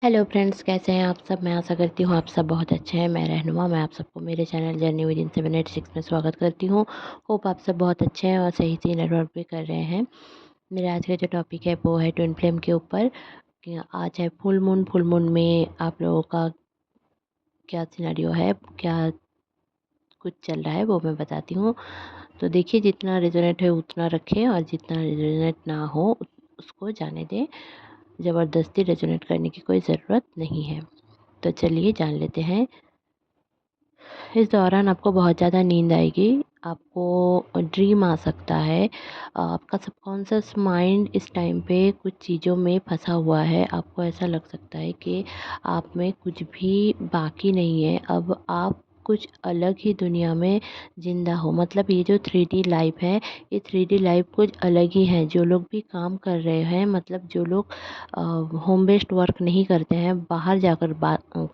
Hello friends, कैसे हैं आप सब। मैं आशा करती हूँ आप सब बहुत अच्छे हैं। मैं रहनुमा, मैं आप सबको मेरे चैनल जर्नी विद इन 786 में स्वागत करती हूँ। होप आप सब बहुत अच्छे हैं और सही सही नेटवर्क भी कर रहे हैं। मेरे आज का जो टॉपिक है वो है ट्विन फ्लेम के ऊपर कि आज है फुल मून में आप लोगों का क्या सिनेरियो है, क्या कुछ चल रहा है वो मैं बताती हूँ। तो देखिए, जितना रेजोनेट है उतना रखें और जितना रेजोनेट ना हो उसको जाने दें। ज़बरदस्ती रेजोनेट करने की कोई ज़रूरत नहीं है। तो चलिए जान लेते हैं। इस दौरान आपको बहुत ज़्यादा नींद आएगी, आपको ड्रीम आ सकता है। आपका सबकॉन्शियस माइंड इस टाइम पे कुछ चीज़ों में फंसा हुआ है। आपको ऐसा लग सकता है कि आप में कुछ भी बाकी नहीं है, अब आप कुछ अलग ही दुनिया में ज़िंदा हो। मतलब ये जो 3D लाइफ है, ये 3D लाइफ कुछ अलग ही है। जो लोग भी काम कर रहे हैं, मतलब जो लोग होम बेस्ड वर्क नहीं करते हैं, बाहर जाकर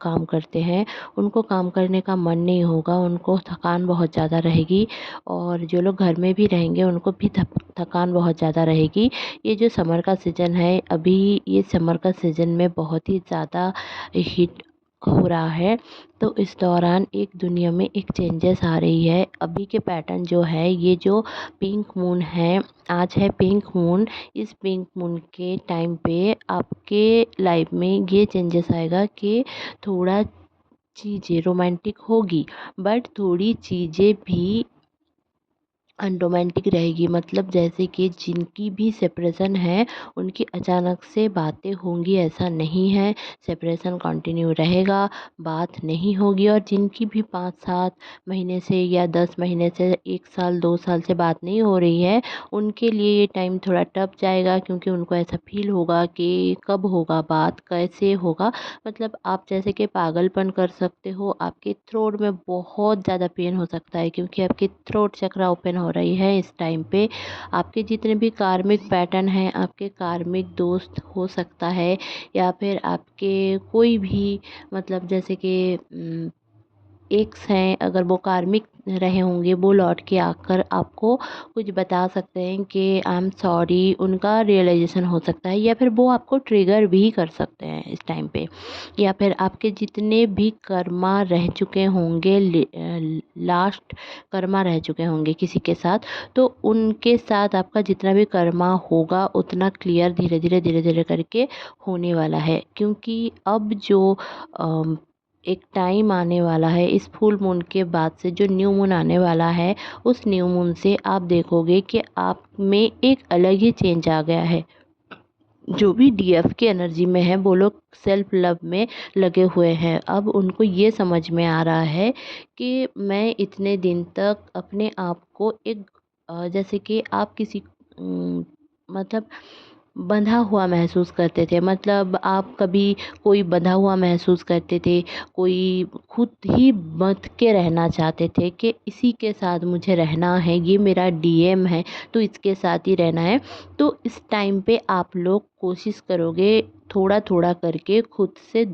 काम करते हैं, उनको काम करने का मन नहीं होगा, उनको थकान बहुत ज़्यादा रहेगी। और जो लोग घर में भी रहेंगे उनको भी थकान बहुत ज़्यादा रहेगी। ये जो समर का सीज़न है, अभी ये समर का सीज़न में बहुत ही ज़्यादा हीट हो रहा है। तो इस दौरान एक दुनिया में एक चेंजेस आ रही है। अभी के पैटर्न जो है, ये जो पिंक मून है, आज है पिंक मून। इस पिंक मून के टाइम पे आपके लाइफ में ये चेंजेस आएगा कि थोड़ा चीज़ें रोमांटिक होगी, बट थोड़ी चीज़ें भी अनरोमांटिक रहेगी। मतलब जैसे कि जिनकी भी सेपरेशन है, उनकी अचानक से बातें होंगी ऐसा नहीं है। सेपरेशन कंटिन्यू रहेगा, बात नहीं होगी। और जिनकी भी 5-7 महीने से या 10 महीने से 1 साल 2 साल से बात नहीं हो रही है, उनके लिए ये टाइम थोड़ा टफ जाएगा, क्योंकि उनको ऐसा फील होगा कि कब होगा बात, कैसे होगा। मतलब आप जैसे कि पागलपन कर सकते हो। आपके थ्रोट में बहुत ज़्यादा पेन हो सकता है, क्योंकि आपकी थ्रोट चक्रा ओपन हो रही है इस टाइम पे। आपके जितने भी कार्मिक पैटर्न हैं, आपके कार्मिक दोस्त हो सकता है, या फिर आपके कोई भी, मतलब जैसे कि एक्स हैं, अगर वो कार्मिक रहे होंगे, वो लौट के आकर आपको कुछ बता सकते हैं कि आई एम सॉरी। उनका रियलाइजेशन हो सकता है, या फिर वो आपको ट्रिगर भी कर सकते हैं इस टाइम पे। या फिर आपके जितने भी कर्मा रह चुके होंगे, लास्ट कर्मा रह चुके होंगे किसी के साथ, तो उनके साथ आपका जितना भी कर्मा होगा उतना क्लियर धीरे धीरे धीरे धीरे करके होने वाला है। क्योंकि अब जो एक टाइम आने वाला है, इस फुल मून के बाद से जो न्यू मून आने वाला है, उस न्यू मून से आप देखोगे कि आप में एक अलग ही चेंज आ गया है। जो भी डीएफ के एनर्जी में है, वो लोग सेल्फ लव में लगे हुए हैं। अब उनको ये समझ में आ रहा है कि मैं इतने दिन तक अपने आप को एक जैसे कि आप किसी मतलब बंधा हुआ महसूस करते थे। मतलब आप कभी कोई बंधा हुआ महसूस करते थे, कोई खुद ही बंध के रहना चाहते थे कि इसी के साथ मुझे रहना है, ये मेरा डीएम है तो इसके साथ ही रहना है। तो इस टाइम पे आप लोग कोशिश करोगे थोड़ा थोड़ा करके खुद से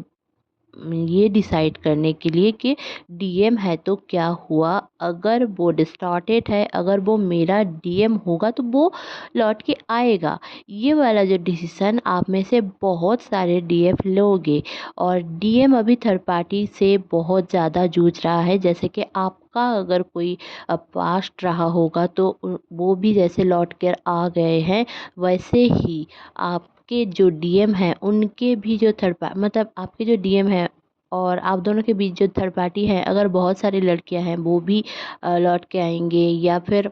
ये डिसाइड करने के लिए कि डीएम है तो क्या हुआ, अगर वो डिस्टॉर्टेड है, अगर वो मेरा डीएम होगा तो वो लौट के आएगा। ये वाला जो डिसीज़न आप में से बहुत सारे डीएफ लोगे। और डीएम अभी थर्ड पार्टी से बहुत ज़्यादा जूझ रहा है। जैसे कि आपका अगर कोई पास्ट रहा होगा तो वो भी जैसे लौट कर आ गए हैं, वैसे ही आपके जो डीएम हैं उनके भी जो मतलब आपके जो डीएम हैं और आप दोनों के बीच जो थर्ड पार्टी है, अगर बहुत सारी लड़कियां हैं वो भी लौट के आएंगे। या फिर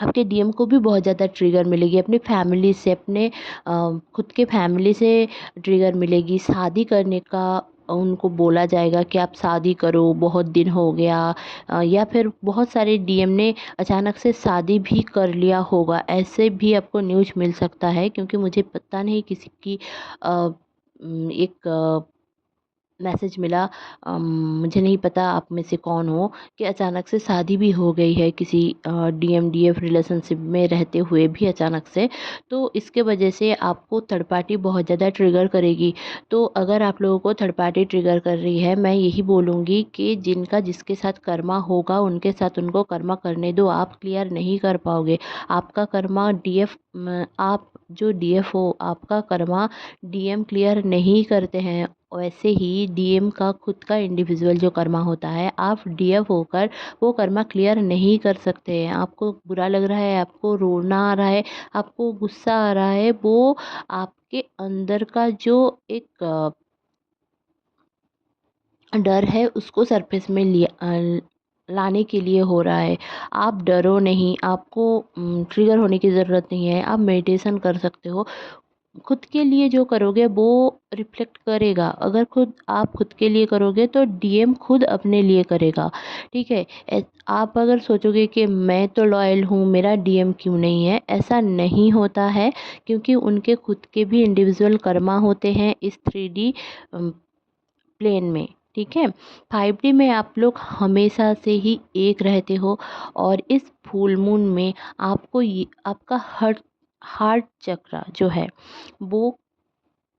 आपके डीएम को भी बहुत ज़्यादा ट्रिगर मिलेगी अपनी फैमिली से, अपने खुद के फैमिली से ट्रिगर मिलेगी। शादी करने का उनको बोला जाएगा कि आप शादी करो, बहुत दिन हो गया। या फिर बहुत सारे डीएम ने अचानक से शादी भी कर लिया होगा, ऐसे भी आपको न्यूज़ मिल सकता है। क्योंकि मुझे पता नहीं किसी की एक मैसेज मिला, मुझे नहीं पता आप में से कौन हो, कि अचानक से शादी भी हो गई है किसी डीएम डीएफ रिलेशनशिप में रहते हुए भी अचानक से। तो इसके वजह से आपको थर्ड पार्टी बहुत ज़्यादा ट्रिगर करेगी। तो अगर आप लोगों को थर्ड पार्टी ट्रिगर कर रही है, मैं यही बोलूँगी कि जिनका जिसके साथ कर्मा होगा उनके साथ उनको कर्मा करने दो। आप क्लियर नहीं कर पाओगे। आपका कर्मा डीएफ आप जो डीएफ हो, आपका कर्मा डीएम क्लियर नहीं करते हैं। वैसे ही डीएम का खुद का इंडिविजुअल जो कर्मा होता है, आप डीएफ होकर वो कर्मा क्लियर नहीं कर सकते हैं। आपको बुरा लग रहा है, आपको रोना आ रहा है, आपको गुस्सा आ रहा है, वो आपके अंदर का जो एक डर है उसको सरफेस में लाने के लिए हो रहा है। आप डरो नहीं, आपको ट्रिगर होने की ज़रूरत नहीं है। आप मेडिटेशन कर सकते हो। खुद के लिए जो करोगे वो रिफ्लेक्ट करेगा। अगर आप खुद के लिए करोगे तो डीएम खुद अपने लिए करेगा। ठीक है। आप अगर सोचोगे कि मैं तो लॉयल हूँ, मेरा डीएम क्यों नहीं है, ऐसा नहीं होता है, क्योंकि उनके खुद के भी इंडिविजुअल कर्मा होते हैं इस 3D प्लेन में। ठीक है। 5D में आप लोग हमेशा से ही एक रहते हो, और इस फुल मून में आपको ये आपका हार्ट चक्रा जो है वो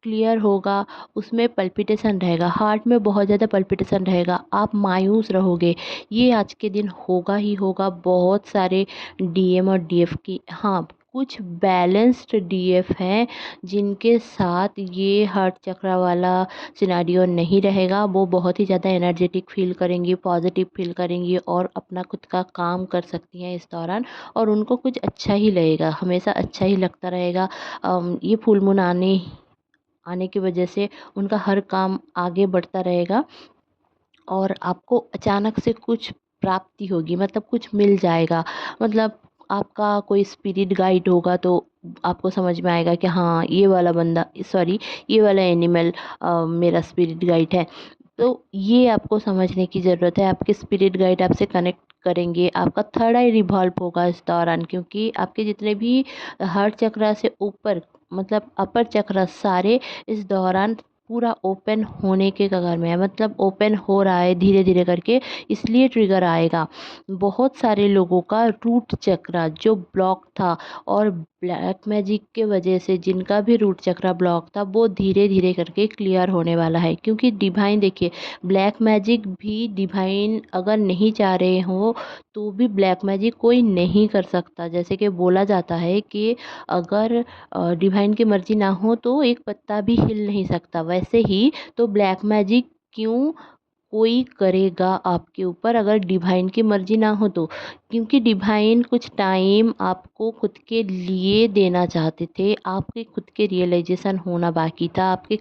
क्लियर होगा। उसमें पल्पिटेशन रहेगा, हार्ट में बहुत ज़्यादा पल्पिटेशन रहेगा, आप मायूस रहोगे। ये आज के दिन होगा ही होगा। बहुत सारे डीएम और डीएफ की, हाँ, कुछ बैलेंस्ड डीएफ हैं जिनके साथ ये हार्ट चक्रा वाला सिनारियो नहीं रहेगा। वो बहुत ही ज़्यादा एनर्जेटिक फील करेंगी, पॉजिटिव फील करेंगी और अपना खुद का काम कर सकती हैं इस दौरान, और उनको कुछ अच्छा ही लगेगा, हमेशा अच्छा ही लगता रहेगा। ये फुल मून आने की वजह से उनका हर काम आगे बढ़ता रहेगा, और आपको अचानक से कुछ प्राप्ति होगी, मतलब कुछ मिल जाएगा। मतलब आपका कोई स्पिरिट गाइड होगा तो आपको समझ में आएगा कि हाँ, ये वाला बंदा, सॉरी, ये वाला एनिमल मेरा स्पिरिट गाइड है। तो ये आपको समझने की ज़रूरत है। आपके स्पिरिट गाइड आपसे कनेक्ट करेंगे। आपका थर्ड आई रिवॉल्व होगा इस दौरान, क्योंकि आपके जितने भी हार्ट चक्रा से ऊपर, मतलब अपर चक्रा, सारे इस दौरान पूरा ओपन होने के कगार में है। मतलब ओपन हो रहा है धीरे धीरे करके, इसलिए ट्रिगर आएगा। बहुत सारे लोगों का रूट चक्रा जो ब्लॉक था, और ब्लैक मैजिक के वजह से जिनका भी रूट चक्रा ब्लॉक था, वो धीरे धीरे करके क्लियर होने वाला है। क्योंकि डिवाइन, देखिए, ब्लैक मैजिक भी डिवाइन अगर नहीं चाह रहे हो तो भी ब्लैक मैजिक कोई नहीं कर सकता। जैसे कि बोला जाता है कि अगर डिवाइन की मर्जी ना हो तो एक पत्ता भी हिल नहीं सकता। वैसे ही तो ब्लैक मैजिक क्यों कोई करेगा आपके ऊपर, अगर डिवाइन की मर्जी ना हो तो। क्योंकि डिवाइन कुछ टाइम आपको खुद के लिए देना चाहते थे। आपके खुद के रियलाइजेशन होना बाकी था, आपके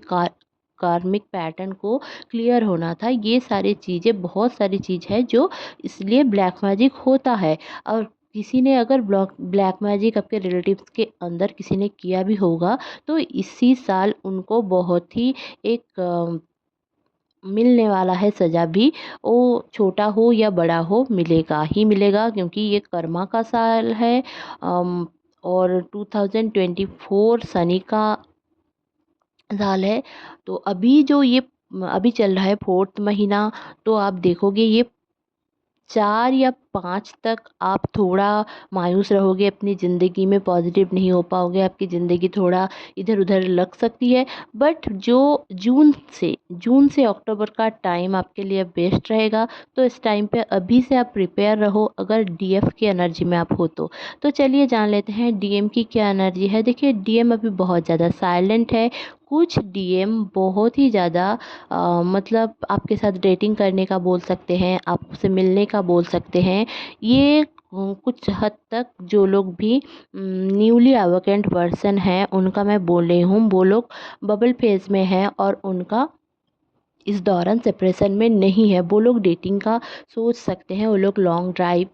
कार्मिक पैटर्न को क्लियर होना था। ये सारी चीज़ें, बहुत सारी चीज़ है जो, इसलिए ब्लैक मैजिक होता है। और किसी ने अगर ब्लैक मैजिक आपके रिलेटिव्स के अंदर किसी ने किया भी होगा, तो इसी साल उनको बहुत ही एक मिलने वाला है सज़ा भी। वो छोटा हो या बड़ा हो, मिलेगा ही मिलेगा, क्योंकि ये कर्मा का साल है। और 2024 शनि का साल है। तो अभी जो ये अभी चल रहा है 4th महीना, तो आप देखोगे ये 4 या 5 तक आप थोड़ा मायूस रहोगे अपनी ज़िंदगी में, पॉजिटिव नहीं हो पाओगे, आपकी ज़िंदगी थोड़ा इधर-उधर लग सकती है। बट जो जून से अक्टूबर का टाइम आपके लिए बेस्ट रहेगा। तो इस टाइम पे अभी से आप प्रिपेयर रहो, अगर डीएफ की एनर्जी में आप हो तो। तो चलिए जान लेते हैं डीएम की क्या एनर्जी है। देखिए, डीएम अभी बहुत ज़्यादा साइलेंट है। कुछ डीएम बहुत ही ज़्यादा मतलब आपके साथ डेटिंग करने का बोल सकते हैं, आपसे मिलने का बोल सकते हैं। ये कुछ हद तक जो लोग भी न्यूली अवेकेंट पर्सन हैं उनका मैं बोल रही हूँ। वो लोग बबल फेज में हैं और उनका इस दौरान सेपरेशन में नहीं है। वो लोग डेटिंग का सोच सकते हैं, वो लोग लॉन्ग ड्राइव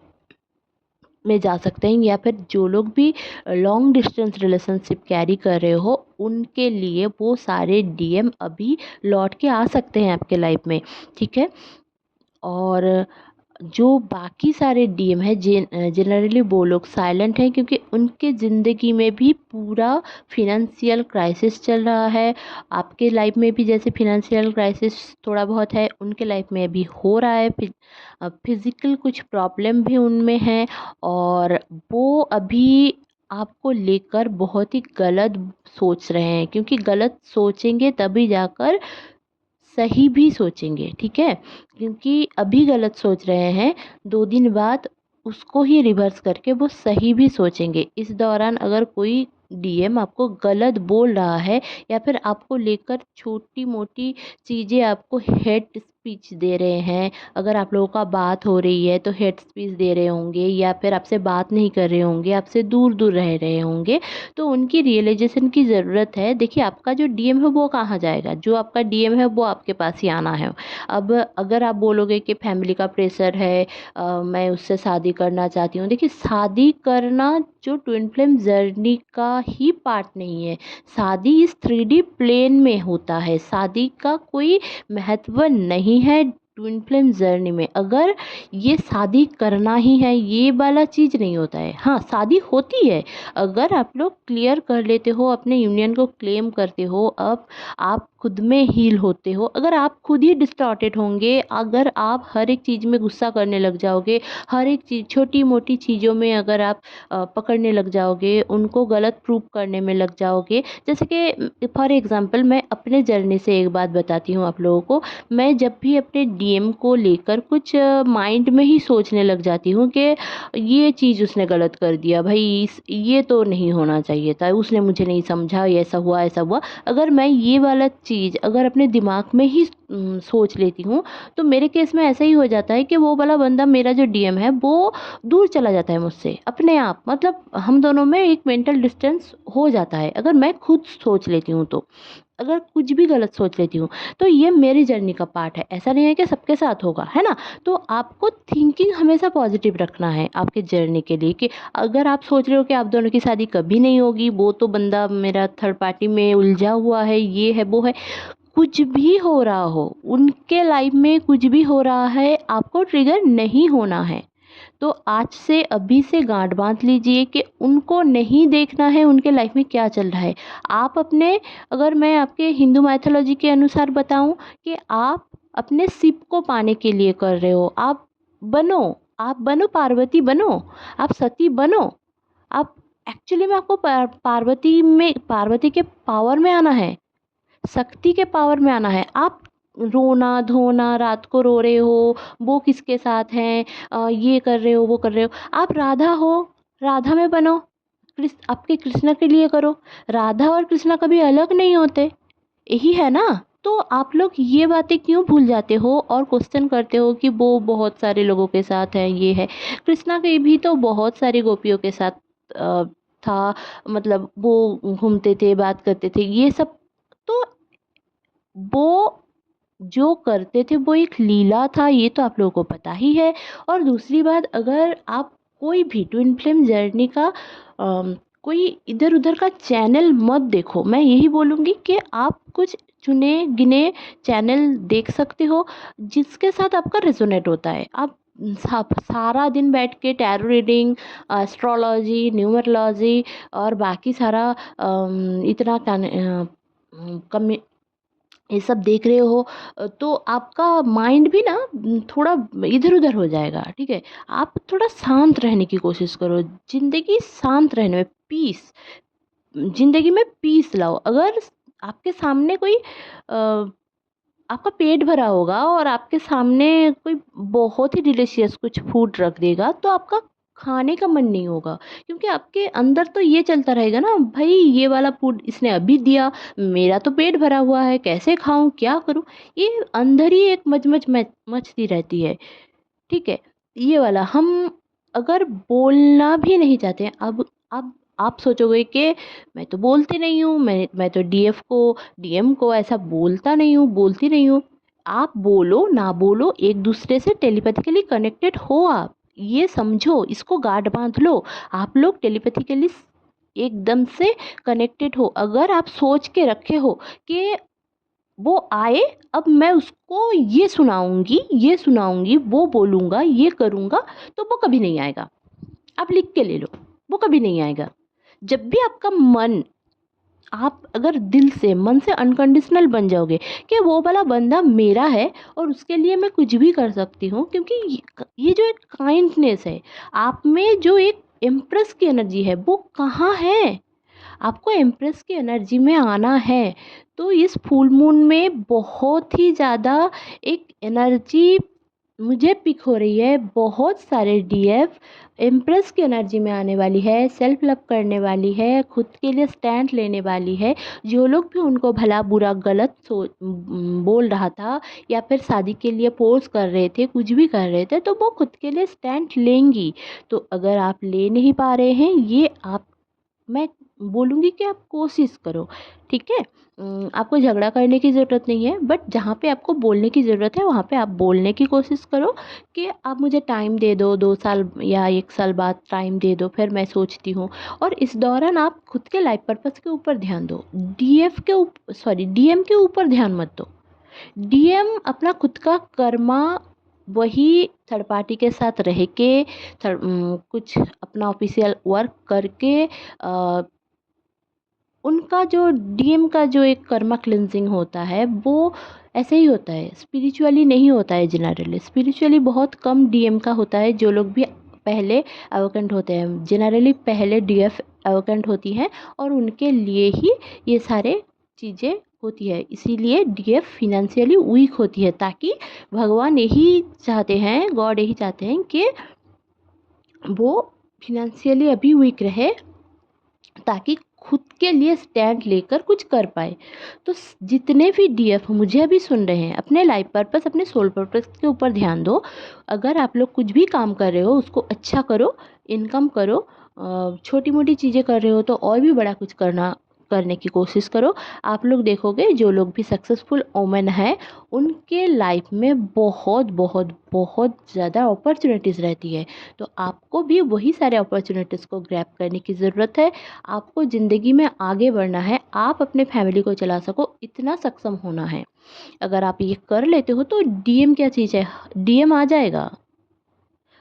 में जा सकते हैं, या फिर जो लोग भी लॉन्ग डिस्टेंस रिलेशनशिप कैरी कर रहे हो उनके लिए वो सारे डीएम अभी लौट के आ सकते हैं आपके लाइफ में। ठीक है। और जो बाकी सारे डीएम हैं जनरली वो लोग साइलेंट हैं, क्योंकि उनके ज़िंदगी में भी पूरा फिनंशियल क्राइसिस चल रहा है। आपके लाइफ में भी जैसे फिनंशियल क्राइसिस थोड़ा बहुत है, उनके लाइफ में भी हो रहा है। फिज़िकल कुछ प्रॉब्लम भी उनमें है, और वो अभी आपको लेकर बहुत ही गलत सोच रहे हैं, क्योंकि गलत सोचेंगे तभी जाकर सही भी सोचेंगे, ठीक है। क्योंकि अभी गलत सोच रहे हैं, 2 दिन बाद उसको ही रिवर्स करके वो सही भी सोचेंगे। इस दौरान अगर कोई डीएम आपको गलत बोल रहा है, या फिर आपको लेकर छोटी मोटी चीज़ें आपको हेट स्पीच दे रहे हैं, अगर आप लोगों का बात हो रही है तो हेट स्पीच दे रहे होंगे, या फिर आपसे बात नहीं कर रहे होंगे, आपसे दूर दूर रह रहे होंगे, तो उनकी रियलाइजेशन की ज़रूरत है। देखिए, आपका जो डीएम है वो कहाँ जाएगा, जो आपका डीएम है वो आपके पास ही आना है। अब अगर आप बोलोगे कि फैमिली का प्रेशर है, मैं उससे शादी करना चाहती हूँ, देखिए शादी करना जो ट्विन फ्लेम जर्नी का ही पार्ट नहीं है। शादी इस 3D प्लेन में होता है, शादी का कोई महत्व नहीं है ट्विन फ्लेम जर्नी में। अगर ये शादी करना ही है, ये वाला चीज़ नहीं होता है। हाँ, शादी होती है, अगर आप लोग क्लियर कर लेते हो, अपने यूनियन को क्लेम करते हो, अब आप खुद में हील होते हो। अगर आप खुद ही डिस्टॉर्टेड होंगे, अगर आप हर एक चीज़ में गुस्सा करने लग जाओगे, हर एक चीज़ छोटी मोटी चीज़ों में अगर आप पकड़ने लग जाओगे, उनको गलत प्रूव करने में लग जाओगे। जैसे कि फॉर एग्जांपल मैं अपने जर्नी से एक बात बताती हूँ आप लोगों को। मैं जब भी अपने डीएम को लेकर कुछ माइंड में ही सोचने लग जाती हूँ कि ये चीज़ उसने गलत कर दिया भाई, ये तो नहीं होना चाहिए था, उसने मुझे नहीं समझा, ये ऐसा हुआ ऐसा हुआ। अगर मैं ये वाला चीज़ अगर अपने दिमाग में ही सोच लेती हूँ, तो मेरे केस में ऐसा ही हो जाता है कि वो वाला बंदा, मेरा जो डीएम है, वो दूर चला जाता है मुझसे अपने आप। मतलब हम दोनों में एक मेंटल डिस्टेंस हो जाता है, अगर मैं खुद सोच लेती हूँ तो। अगर कुछ भी गलत सोच लेती हूँ तो ये मेरी जर्नी का पार्ट है, ऐसा नहीं है कि सबके साथ होगा, है ना। तो आपको थिंकिंग हमेशा पॉजिटिव रखना है आपके जर्नी के लिए, कि अगर आप सोच रहे हो कि आप दोनों की शादी कभी नहीं होगी, वो तो बंदा मेरा थर्ड पार्टी में उलझा हुआ है, ये है वो है, कुछ भी हो रहा हो, उनके लाइफ में कुछ भी हो रहा है, आपको ट्रिगर नहीं होना है। तो आज से अभी से गांठ बांध लीजिए कि उनको नहीं देखना है उनके लाइफ में क्या चल रहा है। आप अपने, अगर मैं आपके हिंदू माइथोलॉजी के अनुसार बताऊं, कि आप अपने शिव को पाने के लिए कर रहे हो, आप बनो पार्वती बनो, आप सती बनो। आप एक्चुअली में आपको पार्वती के पावर में आना है, शक्ति के पावर में आना है। आप रोना धोना, रात को रो रहे हो, वो किसके साथ हैं, ये कर रहे हो वो कर रहे हो, आप राधा हो, राधा में बनो, आपके कृष्ण के लिए करो। राधा और कृष्णा कभी अलग नहीं होते, यही है ना। तो आप लोग ये बातें क्यों भूल जाते हो और क्वेश्चन करते हो कि वो बहुत सारे लोगों के साथ है, ये है। कृष्णा के भी तो बहुत सारी गोपियों के साथ था, मतलब वो घूमते थे, बात करते थे, ये सब। तो वो जो करते थे वो एक लीला था, ये तो आप लोगों को पता ही है। और दूसरी बात, अगर आप कोई भी ट्विन फ्लेम जर्नी का कोई इधर उधर का चैनल मत देखो। मैं यही बोलूँगी कि आप कुछ चुने गिने चैनल देख सकते हो जिसके साथ आपका रेजोनेट होता है। आप सारा दिन बैठ के टैरो रीडिंग, एस्ट्रोलॉजी, न्यूमरोलॉजी और बाकी सारा इतना कम ये सब देख रहे हो, तो आपका माइंड भी ना थोड़ा इधर उधर हो जाएगा, ठीक है। आप थोड़ा शांत रहने की कोशिश करो, ज़िंदगी शांत रहने में, पीस, ज़िंदगी में पीस लाओ। अगर आपके सामने कोई आपका पेट भरा होगा और आपके सामने कोई बहुत ही डिलीशियस कुछ फूड रख देगा, तो आपका खाने का मन नहीं होगा, क्योंकि आपके अंदर तो ये चलता रहेगा ना, भाई ये वाला फूड इसने अभी दिया, मेरा तो पेट भरा हुआ है, कैसे खाऊं, क्या करूं। ये अंदर ही एक मचती रहती है, ठीक है। ये वाला हम अगर बोलना भी नहीं चाहते हैं, अब आप सोचोगे कि मैं तो बोलती नहीं हूँ, मैं तो डीएम को ऐसा बोलती नहीं हूँ। आप बोलो ना बोलो, एक दूसरे से टेलीपैथिकली कनेक्टेड हो आप, ये समझो, इसको गांठ बांध लो। आप लोग टेलीपैथिकली एकदम से कनेक्टेड हो। अगर आप सोच के रखे हो कि वो आए, अब मैं उसको ये सुनाऊंगी, वो बोलूँगा, ये करूँगा, तो वो कभी नहीं आएगा। आप लिख के ले लो, वो कभी नहीं आएगा। जब भी आपका मन, आप अगर दिल से, मन से अनकंडीशनल बन जाओगे कि वो वाला बंदा मेरा है और उसके लिए मैं कुछ भी कर सकती हूँ, क्योंकि ये जो एक काइंडनेस है आप में, जो एक इम्प्रेस की एनर्जी है, वो कहाँ है? आपको इम्प्रेस की एनर्जी में आना है, तो इस फुल मून में बहुत ही ज़्यादा एक एनर्जी मुझे पिक हो रही है। बहुत सारे डीएफ इम्प्रेस की एनर्जी में आने वाली है, सेल्फ लव करने वाली है, खुद के लिए स्टैंड लेने वाली है। जो लोग भी उनको भला बुरा गलत बोल रहा था, या फिर शादी के लिए फोर्स कर रहे थे, कुछ भी कर रहे थे, तो वो खुद के लिए स्टैंड लेंगी। तो अगर आप ले नहीं पा रहे हैं, ये आप, मैं बोलूँगी कि आप कोशिश करो, ठीक है? आपको झगड़ा करने की ज़रूरत नहीं है, बट जहाँ पे आपको बोलने की ज़रूरत है वहाँ पे आप बोलने की कोशिश करो कि आप मुझे टाइम दे दो, 2 साल या 1 साल बाद टाइम दे दो, फिर मैं सोचती हूँ। और इस दौरान आप खुद के लाइफ पर्पस के ऊपर ध्यान दो। डीएम के ऊपर ध्यान मत दो। डीएम अपना खुद का कर्मा, वही थर्ड पार्टी के साथ रह के, कुछ अपना ऑफिशियल वर्क करके, उनका जो डीएम का जो एक कर्मा क्लिनजिंग होता है, वो ऐसे ही होता है, स्पिरिचुअली नहीं होता है। जनरली स्पिरिचुअली बहुत कम डीएम का होता है। जो लोग भी पहले अवकेंट होते हैं, जनरली पहले डीएफ अवकेंट होती हैं, और उनके लिए ही ये सारे चीज़ें होती है। इसीलिए डीएफ फिनेंशियली वीक होती है, ताकि भगवान यही चाहते हैं, गॉड यही चाहते हैं कि वो फिनेंशियली अभी वीक रहे, ताकि खुद के लिए स्टैंड लेकर कुछ कर पाए। तो जितने भी डीएफ मुझे अभी सुन रहे हैं, अपने लाइफ पर्पस, अपने सोल पर्पस के ऊपर ध्यान दो। अगर आप लोग कुछ भी काम कर रहे हो, उसको अच्छा करो, इनकम करो। छोटी मोटी चीज़ें कर रहे हो तो और भी बड़ा कुछ करने की कोशिश करो। आप लोग देखोगे जो लोग भी सक्सेसफुल वोमेन हैं, उनके लाइफ में बहुत बहुत बहुत ज़्यादा अपॉर्चुनिटीज़ रहती है। तो आपको भी वही सारे अपॉर्चुनिटीज़ को ग्रैब करने की ज़रूरत है। आपको ज़िंदगी में आगे बढ़ना है, आप अपने फैमिली को चला सको, इतना सक्षम होना है। अगर आप ये कर लेते हो तो डीएम क्या चीज़ है? डीएम आ जाएगा।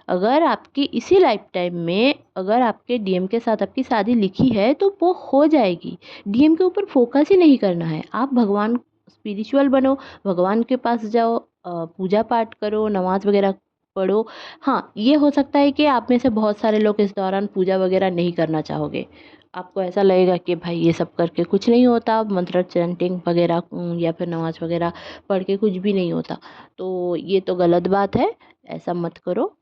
अगर आपकी इसी लाइफ टाइम में, अगर आपके डीएम के साथ आपकी शादी लिखी है, तो वो हो जाएगी। डीएम के ऊपर फोकस ही नहीं करना है। आप भगवान, स्पिरिचुअल बनो, भगवान के पास जाओ, पूजा पाठ करो, नमाज वगैरह पढ़ो। हाँ, ये हो सकता है कि आप में से बहुत सारे लोग इस दौरान पूजा वगैरह नहीं करना चाहोगे। आपको ऐसा लगेगा कि भाई ये सब करके कुछ नहीं होता, मंत्र चैंटिंग वगैरह या फिर नमाज वगैरह पढ़ के कुछ भी नहीं होता। तो ये तो गलत बात है, ऐसा मत करो।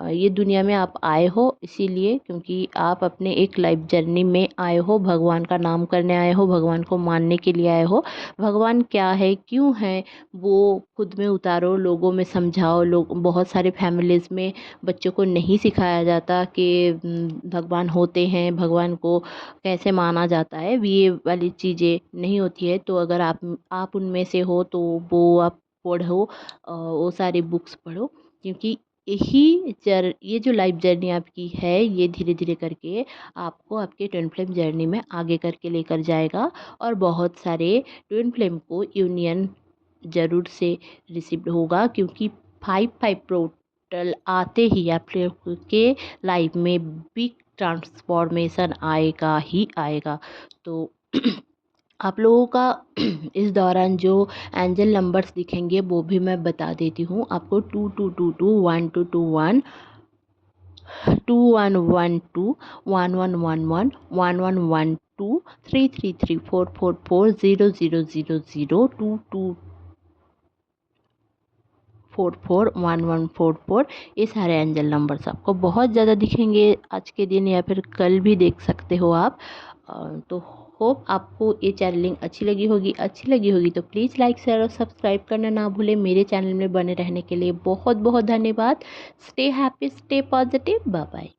ये दुनिया में आप आए हो इसीलिए, क्योंकि आप अपने एक लाइफ जर्नी में आए हो, भगवान का नाम करने आए हो, भगवान को मानने के लिए आए हो। भगवान क्या है, क्यों है, वो खुद में उतारो, लोगों में समझाओ। लोग, बहुत सारे फैमिलीज़ में बच्चों को नहीं सिखाया जाता कि भगवान होते हैं, भगवान को कैसे माना जाता है, ये वाली चीज़ें नहीं होती है। तो अगर आप उनमें से हो, तो वो आप पढ़ो, वो सारी बुक्स पढ़ो, क्योंकि ये जो लाइफ जर्नी आपकी है, ये धीरे धीरे करके आपको आपके ट्विन फ्लेम जर्नी में आगे करके लेकर जाएगा। और बहुत सारे ट्विन फ्लेम को यूनियन ज़रूर से रिसीव्ड होगा, क्योंकि 5-5 पोर्टल आते ही आप लोग के लाइफ में बिग ट्रांसफॉर्मेशन आएगा ही आएगा। तो आप लोगों का इस दौरान जो एंजल नंबर्स दिखेंगे वो भी मैं बता देती हूँ आपको। 2222 1221 2112 1111 1112 333 444 0000 2244 1144। ये सारे एंजल नंबर्स आपको बहुत ज़्यादा दिखेंगे आज के दिन, या फिर कल भी देख सकते हो आप। तो होप आपको ये चैनलिंग अच्छी लगी होगी तो प्लीज़ लाइक शेयर और सब्सक्राइब करना ना भूलें। मेरे चैनल में बने रहने के लिए बहुत बहुत धन्यवाद। Stay happy, stay positive, bye bye.